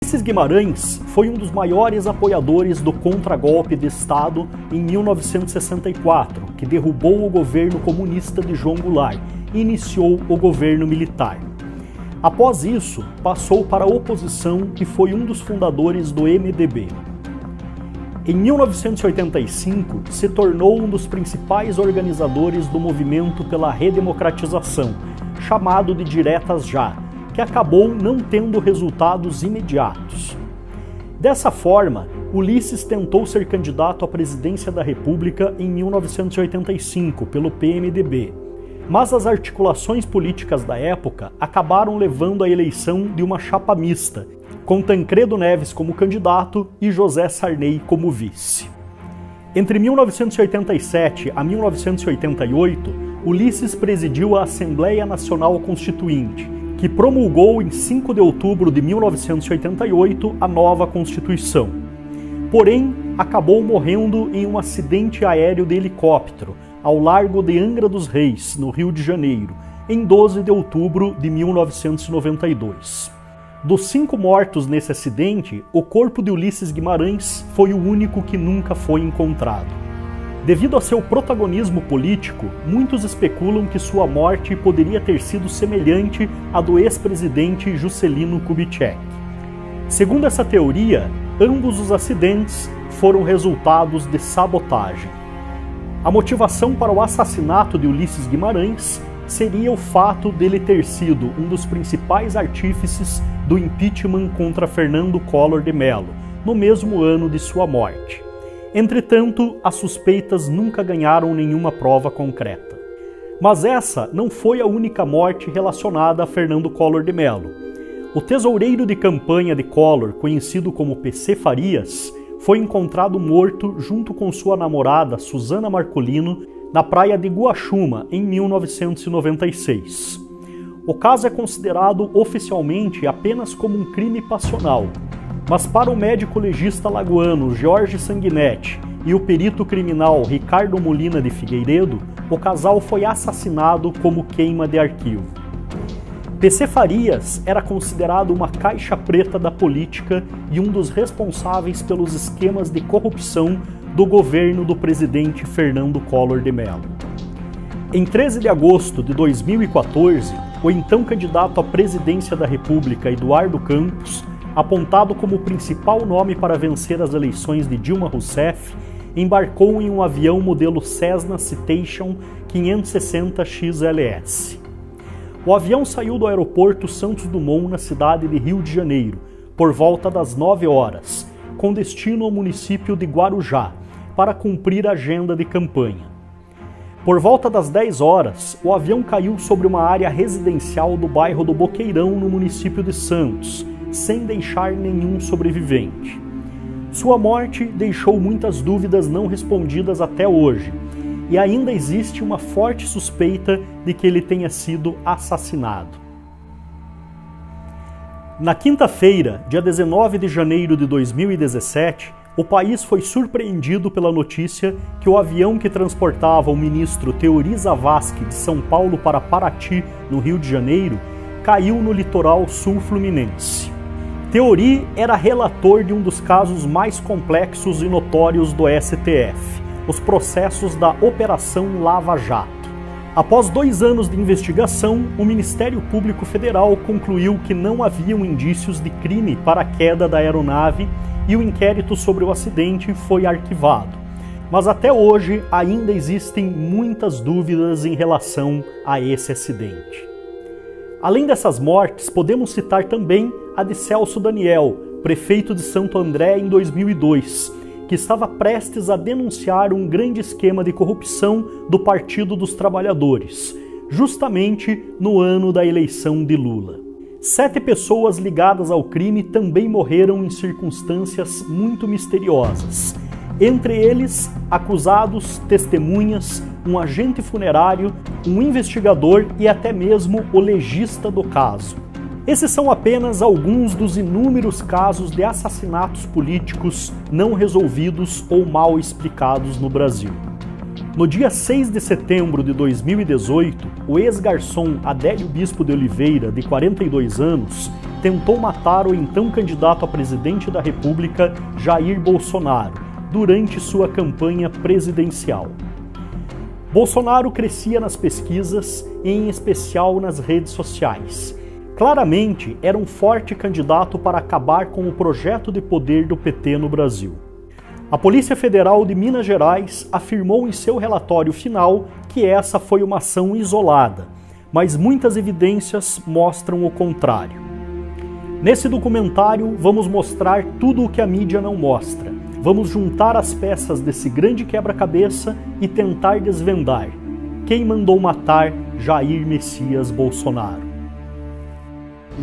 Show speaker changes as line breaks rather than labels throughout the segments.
Ulisses Guimarães foi um dos maiores apoiadores do contragolpe de Estado em 1964, que derrubou o governo comunista de João Goulart e iniciou o governo militar. Após isso, passou para a oposição e foi um dos fundadores do MDB. Em 1985, se tornou um dos principais organizadores do movimento pela redemocratização, chamado de Diretas Já, que acabou não tendo resultados imediatos. Dessa forma, Ulisses tentou ser candidato à presidência da República em 1985 pelo PMDB, mas as articulações políticas da época acabaram levando à eleição de uma chapa mista, com Tancredo Neves como candidato e José Sarney como vice. Entre 1987 a 1988, Ulisses presidiu a Assembleia Nacional Constituinte, que promulgou em 5 de outubro de 1988 a nova Constituição. Porém, acabou morrendo em um acidente aéreo de helicóptero, ao largo de Angra dos Reis, no Rio de Janeiro, em 12 de outubro de 1992. Dos 5 mortos nesse acidente, o corpo de Ulisses Guimarães foi o único que nunca foi encontrado. Devido a seu protagonismo político, muitos especulam que sua morte poderia ter sido semelhante à do ex-presidente Juscelino Kubitschek. Segundo essa teoria, ambos os acidentes foram resultados de sabotagem. A motivação para o assassinato de Ulisses Guimarães seria o fato dele ter sido um dos principais artífices do impeachment contra Fernando Collor de Mello, no mesmo ano de sua morte. Entretanto, as suspeitas nunca ganharam nenhuma prova concreta. Mas essa não foi a única morte relacionada a Fernando Collor de Mello. O tesoureiro de campanha de Collor, conhecido como PC Farias, foi encontrado morto junto com sua namorada Susana Marcolino na praia de Guaxuma, em 1996. O caso é considerado oficialmente apenas como um crime passional, mas para o médico legista lagoano Jorge Sanguinetti e o perito criminal Ricardo Molina de Figueiredo, o casal foi assassinado como queima de arquivo. PC Farias era considerado uma caixa preta da política e um dos responsáveis pelos esquemas de corrupção do governo do presidente Fernando Collor de Mello. Em 13 de agosto de 2014, o então candidato à presidência da República, Eduardo Campos, apontado como o principal nome para vencer as eleições de Dilma Rousseff, embarcou em um avião modelo Cessna Citation 560 XLS. O avião saiu do aeroporto Santos Dumont, na cidade de Rio de Janeiro, por volta das 9 horas, com destino ao município de Guarujá, para cumprir a agenda de campanha. Por volta das 10 horas, o avião caiu sobre uma área residencial do bairro do Boqueirão, no município de Santos, sem deixar nenhum sobrevivente. Sua morte deixou muitas dúvidas não respondidas até hoje, e ainda existe uma forte suspeita de que ele tenha sido assassinado. Na quinta-feira, dia 19 de janeiro de 2017, o país foi surpreendido pela notícia que o avião que transportava o ministro Teori Zavascki de São Paulo para Paraty, no Rio de Janeiro, caiu no litoral sul fluminense. Teori era relator de um dos casos mais complexos e notórios do STF, os processos da Operação Lava Jato. Após 2 anos de investigação, o Ministério Público Federal concluiu que não haviam indícios de crime para a queda da aeronave e o inquérito sobre o acidente foi arquivado. Mas até hoje ainda existem muitas dúvidas em relação a esse acidente. Além dessas mortes, podemos citar também a de Celso Daniel, prefeito de Santo André em 2002, que estava prestes a denunciar um grande esquema de corrupção do Partido dos Trabalhadores, justamente no ano da eleição de Lula. 7 pessoas ligadas ao crime também morreram em circunstâncias muito misteriosas. Entre eles, acusados, testemunhas, um agente funerário, um investigador e até mesmo o legista do caso. Esses são apenas alguns dos inúmeros casos de assassinatos políticos não resolvidos ou mal explicados no Brasil. No dia 6 de setembro de 2018, o ex-garçom Adélio Bispo de Oliveira, de 42 anos, tentou matar o então candidato a presidente da República, Jair Bolsonaro, durante sua campanha presidencial. Bolsonaro crescia nas pesquisas, em especial nas redes sociais. Claramente, era um forte candidato para acabar com o projeto de poder do PT no Brasil. A Polícia Federal de Minas Gerais afirmou em seu relatório final que essa foi uma ação isolada, mas muitas evidências mostram o contrário. Nesse documentário, vamos mostrar tudo o que a mídia não mostra. Vamos juntar as peças desse grande quebra-cabeça e tentar desvendar quem mandou matar Jair Messias Bolsonaro.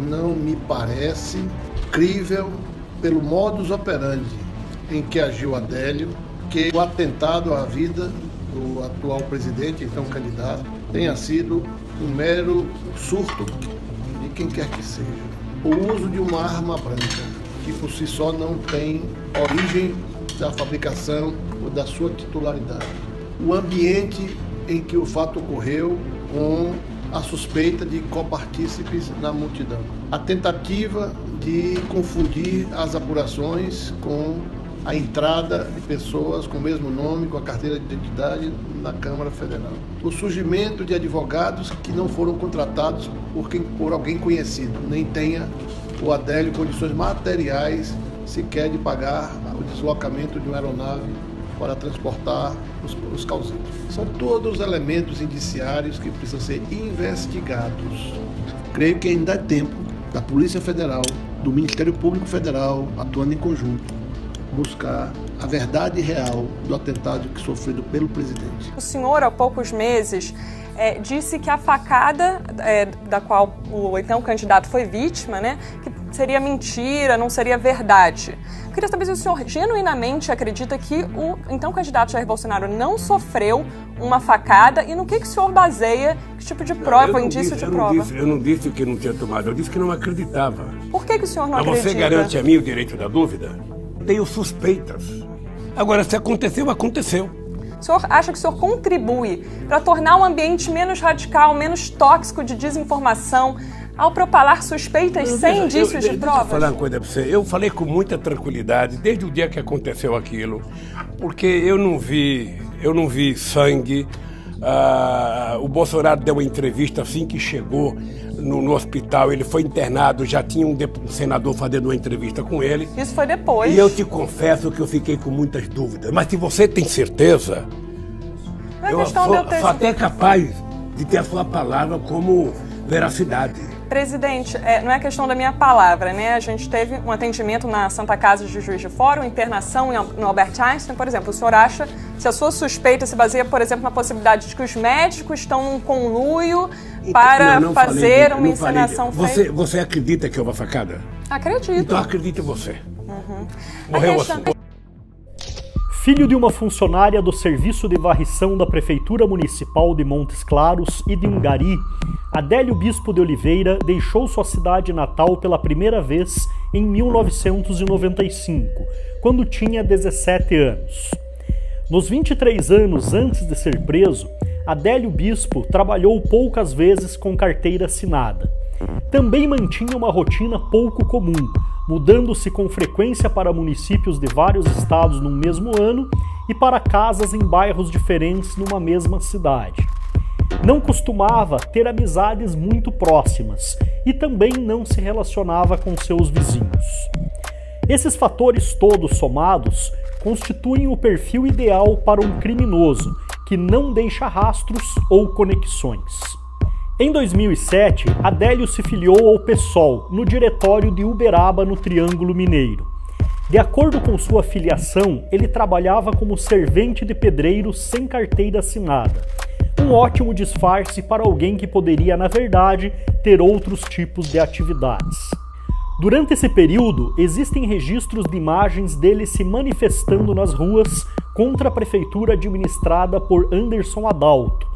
Não me parece crível pelo modus operandi em que agiu Adélio, que o atentado à vida do atual presidente, então candidato, tenha sido um mero surto de quem quer que seja. O uso de uma arma branca, que por si só não tem origem da fabricação ou da sua titularidade. O ambiente em que o fato ocorreu, com a suspeita de copartícipes na multidão. A tentativa de confundir as apurações com a entrada de pessoas com o mesmo nome, com a carteira de identidade na Câmara Federal. O surgimento de advogados que não foram contratados por alguém conhecido, nem tenha o Adélio condições materiais sequer de pagar o deslocamento de uma aeronave para transportar os causantes. São todos elementos indiciários que precisam ser investigados. Creio que ainda é tempo da Polícia Federal, do Ministério Público Federal, atuando em conjunto, buscar a verdade real do atentado que sofrido pelo presidente.
O senhor, há poucos meses, disse que a facada da qual o então candidato foi vítima, que seria mentira, não seria verdade. Eu queria saber se o senhor genuinamente acredita que o então candidato Jair Bolsonaro não sofreu uma facada e no que o senhor baseia, que tipo de prova, indício de prova?
Eu não disse que não tinha tomado, eu disse que não acreditava.
Por que o senhor não acredita?
Você garante a mim o direito da dúvida? Tenho suspeitas. Agora, se aconteceu, aconteceu.
O senhor acha que o senhor contribui para tornar um ambiente menos radical, menos tóxico de desinformação, ao propalar suspeitas sem indícios de provas?
Deixa eu falar uma coisa para você. Eu falei com muita tranquilidade desde o dia que aconteceu aquilo, porque eu não vi sangue. O Bolsonaro deu uma entrevista assim que chegou no hospital, ele foi internado, já tinha um senador fazendo uma entrevista com ele.
Isso foi depois.
E eu te confesso que eu fiquei com muitas dúvidas. Mas se você tem certeza, eu sou até capaz de ter a sua palavra como veracidade.
Presidente, não é questão da minha palavra, A gente teve um atendimento na Santa Casa de Juiz de Fora, uma internação no Albert Einstein, por exemplo. O senhor acha, se a sua suspeita se baseia, por exemplo, na possibilidade de que os médicos estão num conluio para fazer uma encenação fake?
Você acredita que é uma facada?
Acredito.
Então acredite você. Morreu assim.
Filho de uma funcionária do Serviço de Varrição da Prefeitura Municipal de Montes Claros e de Ungari, Adélio Bispo de Oliveira deixou sua cidade natal pela primeira vez em 1995, quando tinha 17 anos. Nos 23 anos antes de ser preso, Adélio Bispo trabalhou poucas vezes com carteira assinada. Também mantinha uma rotina pouco comum, mudando-se com frequência para municípios de vários estados no mesmo ano e para casas em bairros diferentes numa mesma cidade. Não costumava ter amizades muito próximas e também não se relacionava com seus vizinhos. Esses fatores todos somados constituem o perfil ideal para um criminoso que não deixa rastros ou conexões. Em 2007, Adélio se filiou ao PSOL, no diretório de Uberaba, no Triângulo Mineiro. De acordo com sua filiação, ele trabalhava como servente de pedreiro sem carteira assinada. Um ótimo disfarce para alguém que poderia, na verdade, ter outros tipos de atividades. Durante esse período, existem registros de imagens dele se manifestando nas ruas contra a prefeitura administrada por Anderson Adalto,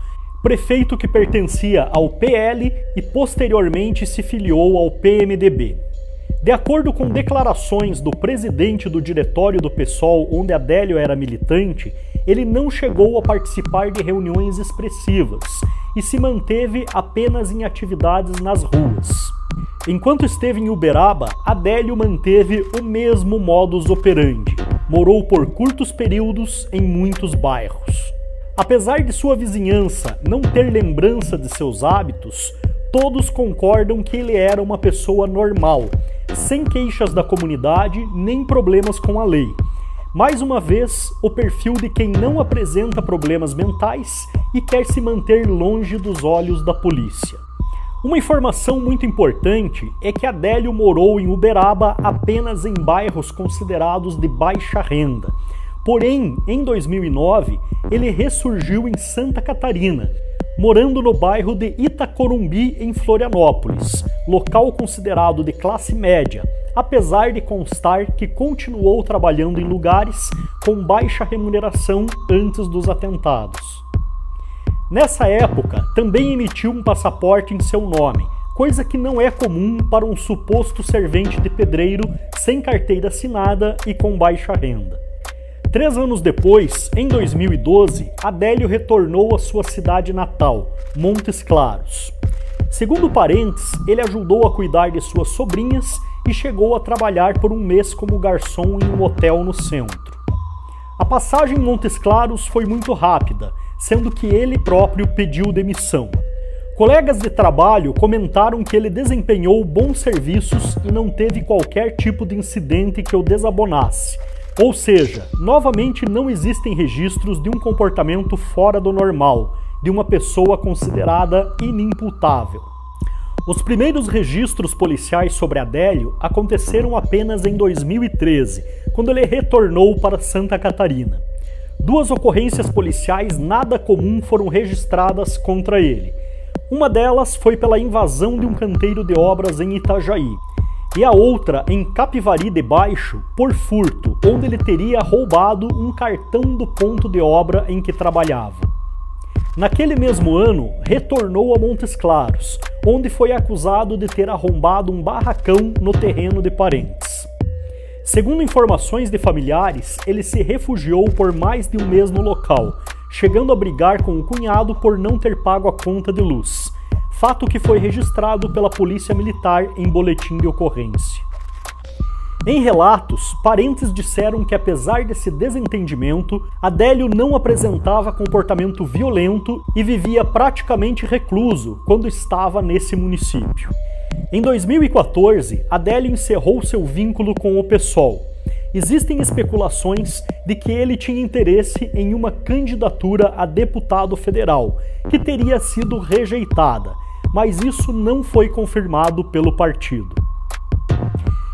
prefeito que pertencia ao PL e posteriormente se filiou ao PMDB. De acordo com declarações do presidente do diretório do PSOL, onde Adélio era militante, ele não chegou a participar de reuniões expressivas e se manteve apenas em atividades nas ruas. Enquanto esteve em Uberaba, Adélio manteve o mesmo modus operandi. Morou por curtos períodos em muitos bairros. Apesar de sua vizinhança não ter lembrança de seus hábitos, todos concordam que ele era uma pessoa normal, sem queixas da comunidade nem problemas com a lei. Mais uma vez, o perfil de quem não apresenta problemas mentais e quer se manter longe dos olhos da polícia. Uma informação muito importante é que Adélio morou em Uberaba apenas em bairros considerados de baixa renda. Porém, em 2009, ele ressurgiu em Santa Catarina, morando no bairro de Itacorumbi, em Florianópolis, local considerado de classe média, apesar de constar que continuou trabalhando em lugares com baixa remuneração antes dos atentados. Nessa época, também emitiu um passaporte em seu nome, coisa que não é comum para um suposto servente de pedreiro sem carteira assinada e com baixa renda. 3 anos depois, em 2012, Adélio retornou à sua cidade natal, Montes Claros. Segundo parentes, ele ajudou a cuidar de suas sobrinhas e chegou a trabalhar por um mês como garçom em um hotel no centro. A passagem em Montes Claros foi muito rápida, sendo que ele próprio pediu demissão. Colegas de trabalho comentaram que ele desempenhou bons serviços e não teve qualquer tipo de incidente que o desabonasse. Ou seja, novamente não existem registros de um comportamento fora do normal, de uma pessoa considerada inimputável. Os primeiros registros policiais sobre Adélio aconteceram apenas em 2013, quando ele retornou para Santa Catarina. 2 ocorrências policiais nada comum foram registradas contra ele. Uma delas foi pela invasão de um canteiro de obras em Itajaí, e a outra em Capivari de Baixo por furto, onde ele teria roubado um cartão do ponto de obra em que trabalhava. Naquele mesmo ano, retornou a Montes Claros, onde foi acusado de ter arrombado um barracão no terreno de parentes. Segundo informações de familiares, ele se refugiou por mais de um mês no local, chegando a brigar com o cunhado por não ter pago a conta de luz, fato que foi registrado pela Polícia Militar em boletim de ocorrência. Em relatos, parentes disseram que apesar desse desentendimento, Adélio não apresentava comportamento violento e vivia praticamente recluso quando estava nesse município. Em 2014, Adélio encerrou seu vínculo com o PSOL. Existem especulações de que ele tinha interesse em uma candidatura a deputado federal, que teria sido rejeitada, mas isso não foi confirmado pelo partido.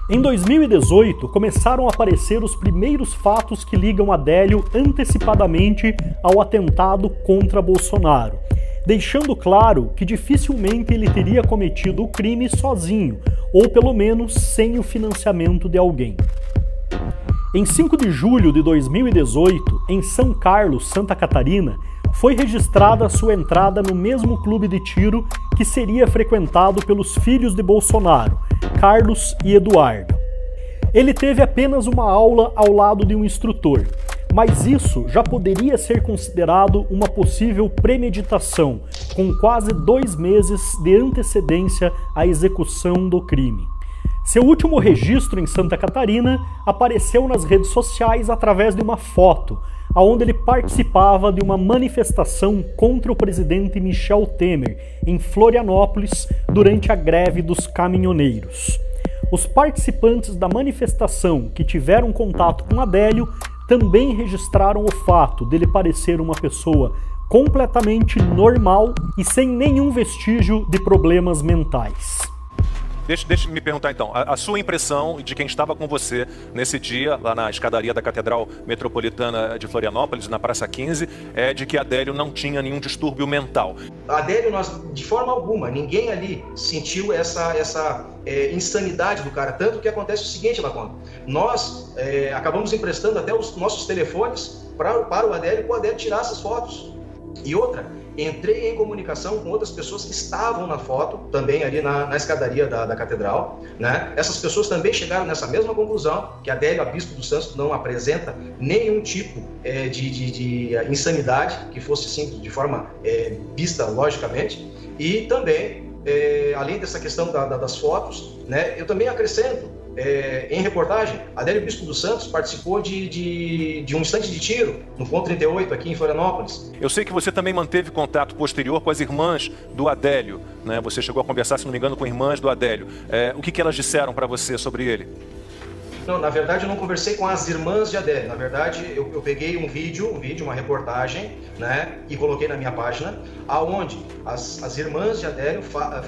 Em 2018, começaram a aparecer os primeiros fatos que ligam Adélio antecipadamente ao atentado contra Bolsonaro, deixando claro que dificilmente ele teria cometido o crime sozinho, ou pelo menos sem o financiamento de alguém. Em 5 de julho de 2018, em São Carlos, Santa Catarina, foi registrada sua entrada no mesmo clube de tiro que seria frequentado pelos filhos de Bolsonaro, Carlos e Eduardo. Ele teve apenas uma aula ao lado de um instrutor, mas isso já poderia ser considerado uma possível premeditação, com quase 2 meses de antecedência à execução do crime. Seu último registro em Santa Catarina apareceu nas redes sociais através de uma foto, onde ele participava de uma manifestação contra o presidente Michel Temer, em Florianópolis, durante a greve dos caminhoneiros. Os participantes da manifestação que tiveram contato com Adélio também registraram o fato dele parecer uma pessoa completamente normal e sem nenhum vestígio de problemas mentais.
Deixa me perguntar então, a sua impressão de quem estava com você nesse dia, lá na escadaria da Catedral Metropolitana de Florianópolis, na Praça 15, é de que Adélio não tinha nenhum distúrbio mental.
Adélio, de forma alguma, ninguém ali sentiu essa insanidade do cara, tanto que acontece o seguinte, Laconda, nós acabamos emprestando até os nossos telefones para o Adélio tirar essas fotos. E outra, entrei em comunicação com outras pessoas que estavam na foto, também ali na escadaria da Catedral, né? Essas pessoas também chegaram nessa mesma conclusão, que Adélio, a Bispo dos Santos, não apresenta nenhum tipo de insanidade, que fosse assim, de forma vista logicamente, e também além dessa questão das fotos, né, eu também acrescento, em reportagem, Adélio Bispo dos Santos participou de um instante de tiro no ponto 38 aqui em Florianópolis.
Eu sei que você também manteve contato posterior com as irmãs do Adélio, né? Você chegou a conversar, se não me engano, com irmãs do Adélio. O que elas disseram para você sobre ele?
Não, na verdade eu não conversei com as irmãs de Adélio. Na verdade eu peguei um vídeo, uma reportagem, né, e coloquei na minha página, aonde as irmãs de Adélio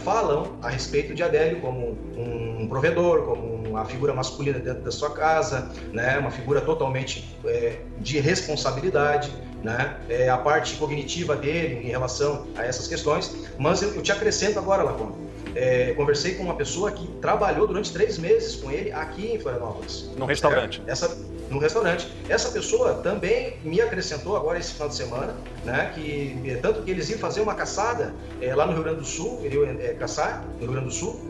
falam a respeito de Adélio como um provedor, como uma figura masculina dentro da sua casa, né, uma figura totalmente de responsabilidade, né, a parte cognitiva dele em relação a essas questões. Mas eu te acrescento agora, Lacombe. Conversei com uma pessoa que trabalhou durante 3 meses com ele aqui em Florianópolis.
Num restaurante.
Num restaurante. Essa pessoa também me acrescentou agora esse final de semana, né, tanto que eles iam fazer uma caçada lá no Rio Grande do Sul, iriam caçar no Rio Grande do Sul,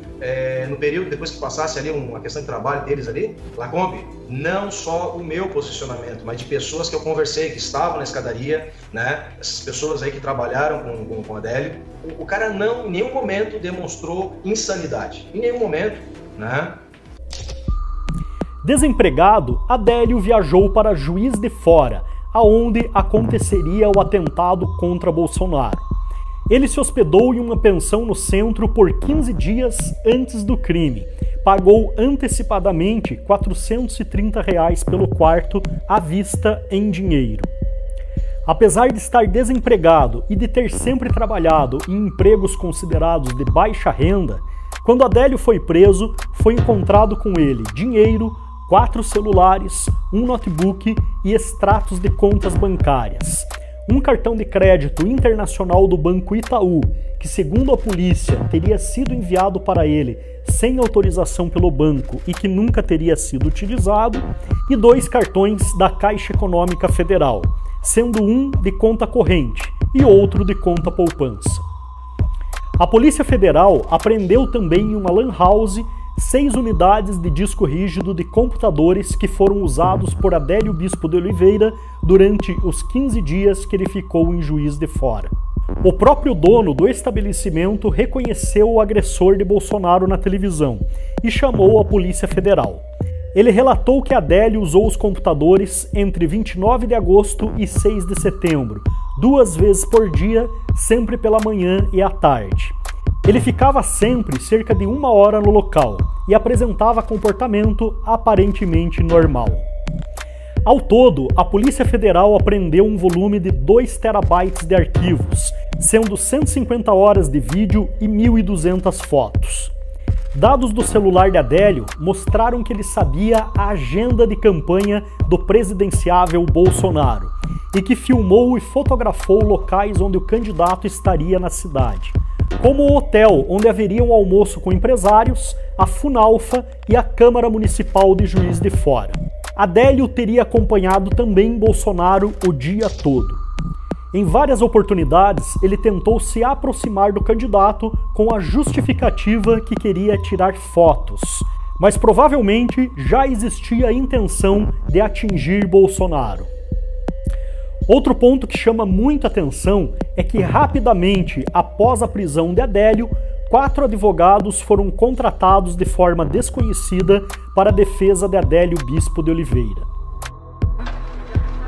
no período depois que passasse ali uma questão de trabalho deles ali. Lacombe, não só o meu posicionamento, mas de pessoas que eu conversei, que estavam na escadaria, né, essas pessoas aí que trabalharam com o Adélio, o cara não, em nenhum momento, demonstrou insanidade. Em nenhum momento, né?
Desempregado, Adélio viajou para Juiz de Fora, aonde aconteceria o atentado contra Bolsonaro. Ele se hospedou em uma pensão no centro por 15 dias antes do crime. Pagou antecipadamente R$ 430 pelo quarto à vista em dinheiro. Apesar de estar desempregado e de ter sempre trabalhado em empregos considerados de baixa renda, quando Adélio foi preso, foi encontrado com ele dinheiro, 4 celulares, um notebook e extratos de contas bancárias. Um cartão de crédito internacional do Banco Itaú, que segundo a polícia teria sido enviado para ele sem autorização pelo banco e que nunca teria sido utilizado, e 2 cartões da Caixa Econômica Federal, sendo um de conta corrente e outro de conta poupança. A Polícia Federal apreendeu também em uma lan house 6 unidades de disco rígido de computadores que foram usados por Adélio Bispo de Oliveira durante os 15 dias que ele ficou em Juiz de Fora. O próprio dono do estabelecimento reconheceu o agressor de Bolsonaro na televisão e chamou a Polícia Federal. Ele relatou que Adélio usou os computadores entre 29 de agosto e 6 de setembro, 2 vezes por dia, sempre pela manhã e à tarde. Ele ficava sempre cerca de 1 hora no local e apresentava comportamento aparentemente normal. Ao todo, a Polícia Federal apreendeu um volume de 2 terabytes de arquivos, sendo 150 horas de vídeo e 1.200 fotos. Dados do celular de Adélio mostraram que ele sabia a agenda de campanha do presidenciável Bolsonaro e que filmou e fotografou locais onde o candidato estaria na cidade, como o hotel onde haveria um almoço com empresários, a Funalfa e a Câmara Municipal de Juiz de Fora. Adélio teria acompanhado também Bolsonaro o dia todo. Em várias oportunidades, ele tentou se aproximar do candidato com a justificativa que queria tirar fotos, mas provavelmente já existia a intenção de atingir Bolsonaro. Outro ponto que chama muita atenção é que rapidamente após a prisão de Adélio, 4 advogados foram contratados de forma desconhecida para a defesa de Adélio Bispo de Oliveira.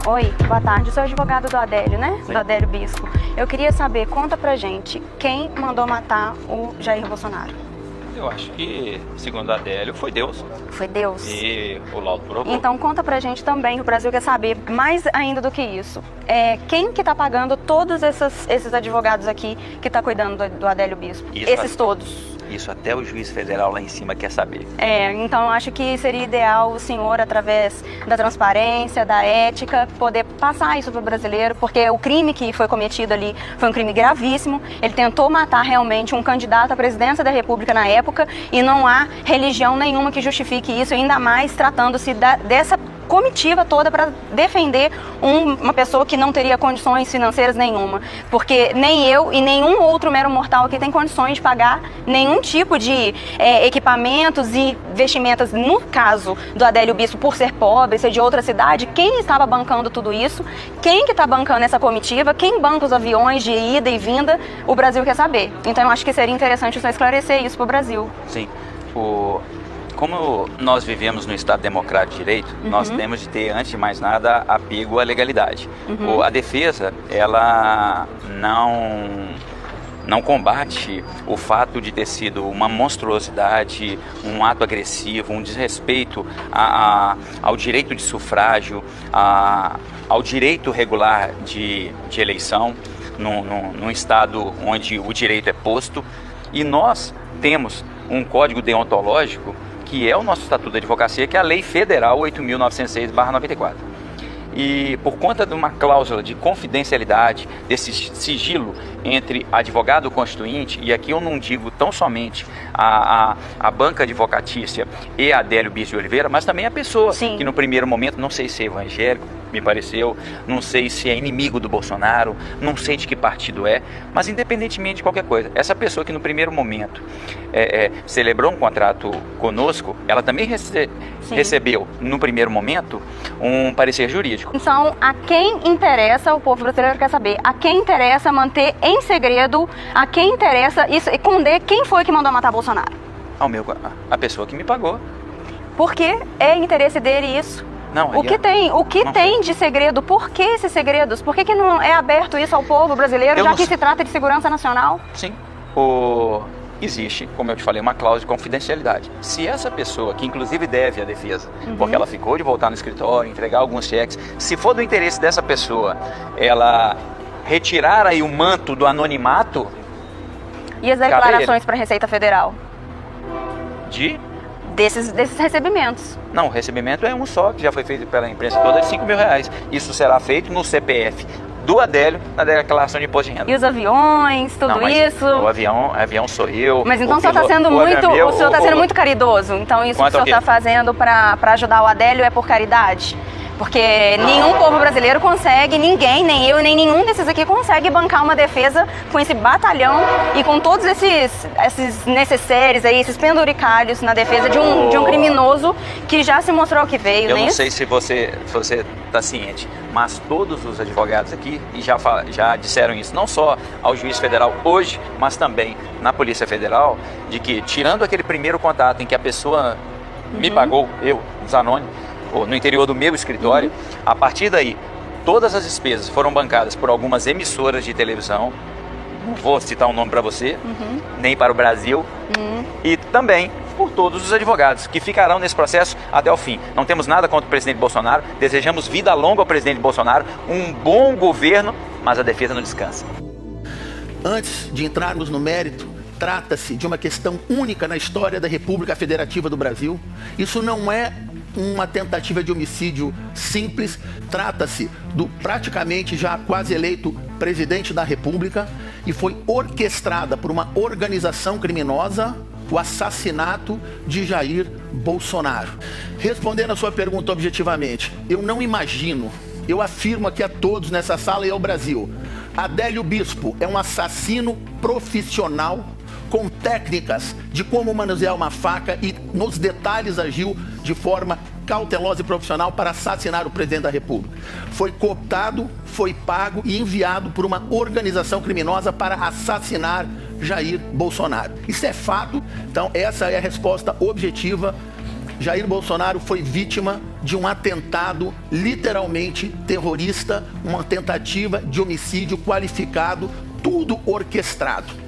Oi, boa tarde. Eu sou advogado do Adélio, né? Sim. Do Adélio Bispo. Eu queria saber, conta pra gente, quem mandou matar o Jair Bolsonaro?
Eu acho que, segundo Adélio, foi Deus.
Foi Deus?
E o laudo provou.
Então conta pra gente também, o Brasil quer saber, mais ainda do que isso. Quem que tá pagando todos esses advogados aqui que tá cuidando do Adélio Bispo? Esses todos?
Isso até o juiz federal lá em cima quer saber.
Então acho que seria ideal o senhor, através da transparência, da ética, poder passar isso para o brasileiro, porque o crime que foi cometido ali foi um crime gravíssimo. Ele tentou matar realmente um candidato à presidência da República na época e não há religião nenhuma que justifique isso, ainda mais tratando-se comitiva toda para defender uma pessoa que não teria condições financeiras nenhuma, porque nem eu e nenhum outro mero mortal aqui tem condições de pagar nenhum tipo de equipamentos e vestimentas. No caso do Adélio Bispo, por ser pobre, ser de outra cidade, quem estava bancando tudo isso? Quem que está bancando essa comitiva? Quem banca os aviões de ida e vinda? O Brasil quer saber. Então eu acho que seria interessante só esclarecer isso para o Brasil.
Sim. Como nós vivemos no Estado Democrático de Direito, nós temos de ter, antes de mais nada, apego à legalidade. A defesa, ela não combate o fato de ter sido uma monstruosidade, um ato agressivo, um desrespeito ao direito de sufrágio, ao direito regular de eleição, num Estado onde o direito é posto. E nós temos um código deontológico que é o nosso Estatuto da Advocacia, que é a Lei Federal 8.906/94. E por conta de uma cláusula de confidencialidade, desse sigilo entre advogado constituinte, e aqui eu não digo tão somente a banca advocatícia e a Adélio Bispo de Oliveira, mas também a pessoa que no primeiro momento, não sei se é evangélico, me pareceu, não sei se é inimigo do Bolsonaro, não sei de que partido é, mas independentemente de qualquer coisa, essa pessoa que no primeiro momento celebrou um contrato conosco, ela também recebeu no primeiro momento um parecer jurídico.
Então, a quem interessa, o povo brasileiro quer saber, a quem interessa manter em segredo, a quem interessa esconder quem foi que mandou matar Bolsonaro?
A pessoa que me pagou.
Porque é interesse dele isso.
Não,
o que tem de segredo? Por que esses segredos? Por que não é aberto isso ao povo brasileiro, já que se trata de segurança nacional?
Sim. Existe, como eu te falei, uma cláusula de confidencialidade. Se essa pessoa, que inclusive deve à defesa, porque ela ficou de voltar no escritório, entregar alguns cheques, se for do interesse dessa pessoa, ela retirar aí o manto do anonimato...
E as declarações para a Receita Federal? Desses recebimentos.
Não, o recebimento é um só, que já foi feito pela imprensa toda, de R$5.000. Isso será feito no CPF do Adélio, na declaração de imposto de renda.
E os aviões, tudo isso?
O avião sou eu.
Mas então o senhor está sendo muito caridoso. Então isso que o senhor está fazendo para ajudar o Adélio é por caridade? Porque nenhum povo brasileiro consegue, ninguém, nem eu, nem nenhum desses aqui consegue bancar uma defesa com esse batalhão e com todos esses necessários aí, esses penduricalhos na defesa de um criminoso que já se mostrou que veio.
Eu não sei se você está ciente, mas todos os advogados aqui já disseram isso, não só ao juiz federal hoje, mas também na Polícia Federal, de que tirando aquele primeiro contato em que a pessoa me pagou, eu, Zanoni, no interior do meu escritório, a partir daí, todas as despesas foram bancadas por algumas emissoras de televisão, não vou citar um nome para você, nem para o Brasil, e também por todos os advogados que ficarão nesse processo até o fim. Não temos nada contra o presidente Bolsonaro, desejamos vida longa ao presidente Bolsonaro, um bom governo, mas a defesa não descansa.
Antes de entrarmos no mérito, trata-se de uma questão única na história da República Federativa do Brasil. Isso não é uma tentativa de homicídio simples, trata-se do praticamente já quase eleito presidente da República e foi orquestrada por uma organização criminosa o assassinato de Jair Bolsonaro. Respondendo a sua pergunta objetivamente, eu não imagino, eu afirmo aqui a todos nessa sala e ao Brasil, Adélio Bispo é um assassino profissional com técnicas de como manusear uma faca e nos detalhes agiu de forma cautelosa e profissional para assassinar o presidente da República. Foi cooptado, foi pago e enviado por uma organização criminosa para assassinar Jair Bolsonaro. Isso é fato, então essa é a resposta objetiva. Jair Bolsonaro foi vítima de um atentado literalmente terrorista, uma tentativa de homicídio qualificado, tudo orquestrado.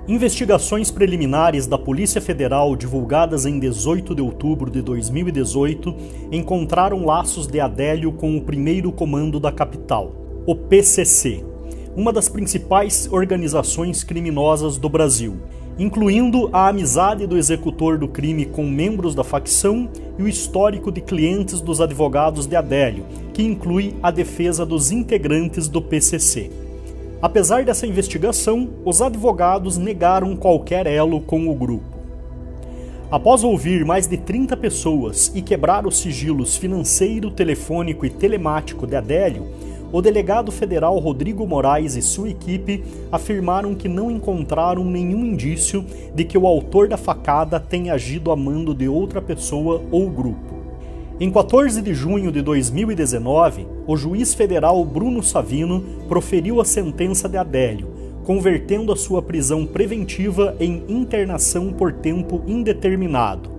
Investigações preliminares da Polícia Federal divulgadas em 18 de outubro de 2018 encontraram laços de Adélio com o primeiro comando da capital, o PCC, uma das principais organizações criminosas do Brasil, incluindo a amizade do executor do crime com membros da facção e o histórico de clientes dos advogados de Adélio, que inclui a defesa dos integrantes do PCC. Apesar dessa investigação, os advogados negaram qualquer elo com o grupo. Após ouvir mais de 30 pessoas e quebrar os sigilos financeiro, telefônico e telemático de Adélio, o delegado federal Rodrigo Moraes e sua equipe afirmaram que não encontraram nenhum indício de que o autor da facada tenha agido a mando de outra pessoa ou grupo. Em 14 de junho de 2019, o juiz federal Bruno Savino proferiu a sentença de Adélio, convertendo a sua prisão preventiva em internação por tempo indeterminado.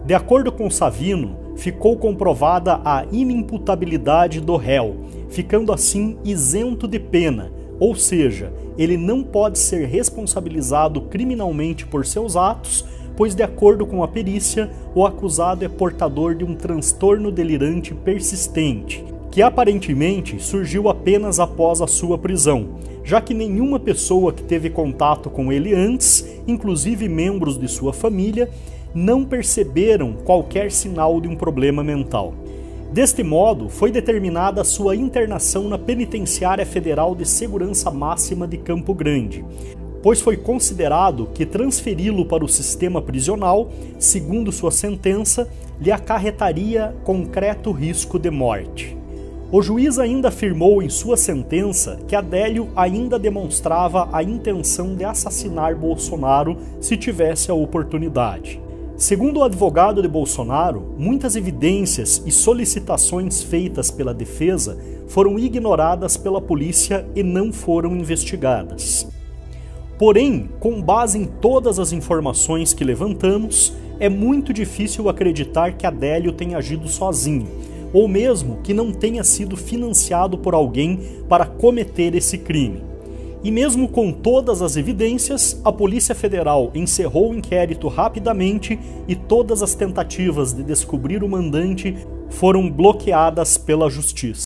De acordo com Savino, ficou comprovada a inimputabilidade do réu, ficando assim isento de pena, ou seja, ele não pode ser responsabilizado criminalmente por seus atos, pois, de acordo com a perícia, o acusado é portador de um transtorno delirante persistente, que aparentemente surgiu apenas após a sua prisão, já que nenhuma pessoa que teve contato com ele antes, inclusive membros de sua família, não perceberam qualquer sinal de um problema mental. Deste modo, foi determinada a sua internação na Penitenciária Federal de Segurança Máxima de Campo Grande, pois foi considerado que transferi-lo para o sistema prisional, segundo sua sentença, lhe acarretaria concreto risco de morte. O juiz ainda afirmou em sua sentença que Adélio ainda demonstrava a intenção de assassinar Bolsonaro se tivesse a oportunidade. Segundo o advogado de Bolsonaro, muitas evidências e solicitações feitas pela defesa foram ignoradas pela polícia e não foram investigadas. Porém, com base em todas as informações que levantamos, é muito difícil acreditar que Adélio tenha agido sozinho, ou mesmo que não tenha sido financiado por alguém para cometer esse crime. E mesmo com todas as evidências, a Polícia Federal encerrou o inquérito rapidamente e todas as tentativas de descobrir o mandante foram bloqueadas pela Justiça.